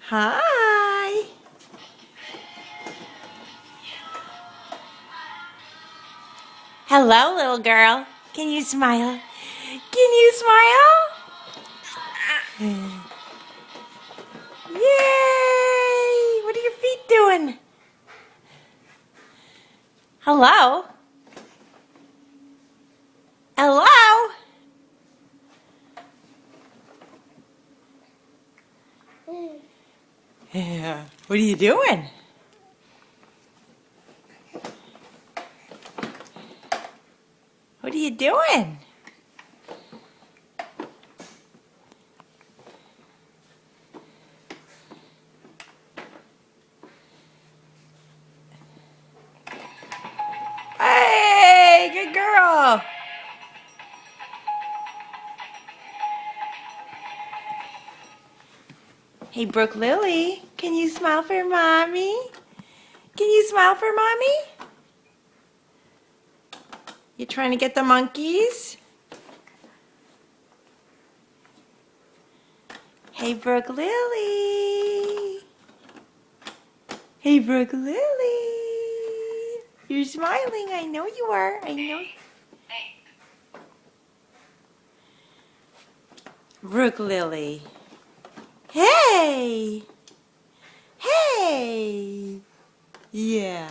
Hi. Hello, little girl. Can you smile? Can you smile? Yay! What are your feet doing? Hello? Hello? Yeah. What are you doing? What are you doing? Hey, good girl. Hey, Brooke Lily, can you smile for mommy? Can you smile for mommy? You trying to get the monkeys? Hey, Brooke Lily. Hey, Brooke Lily. You're smiling. I know you are. I know. Brooke Lily. Hey. Hey. Yeah.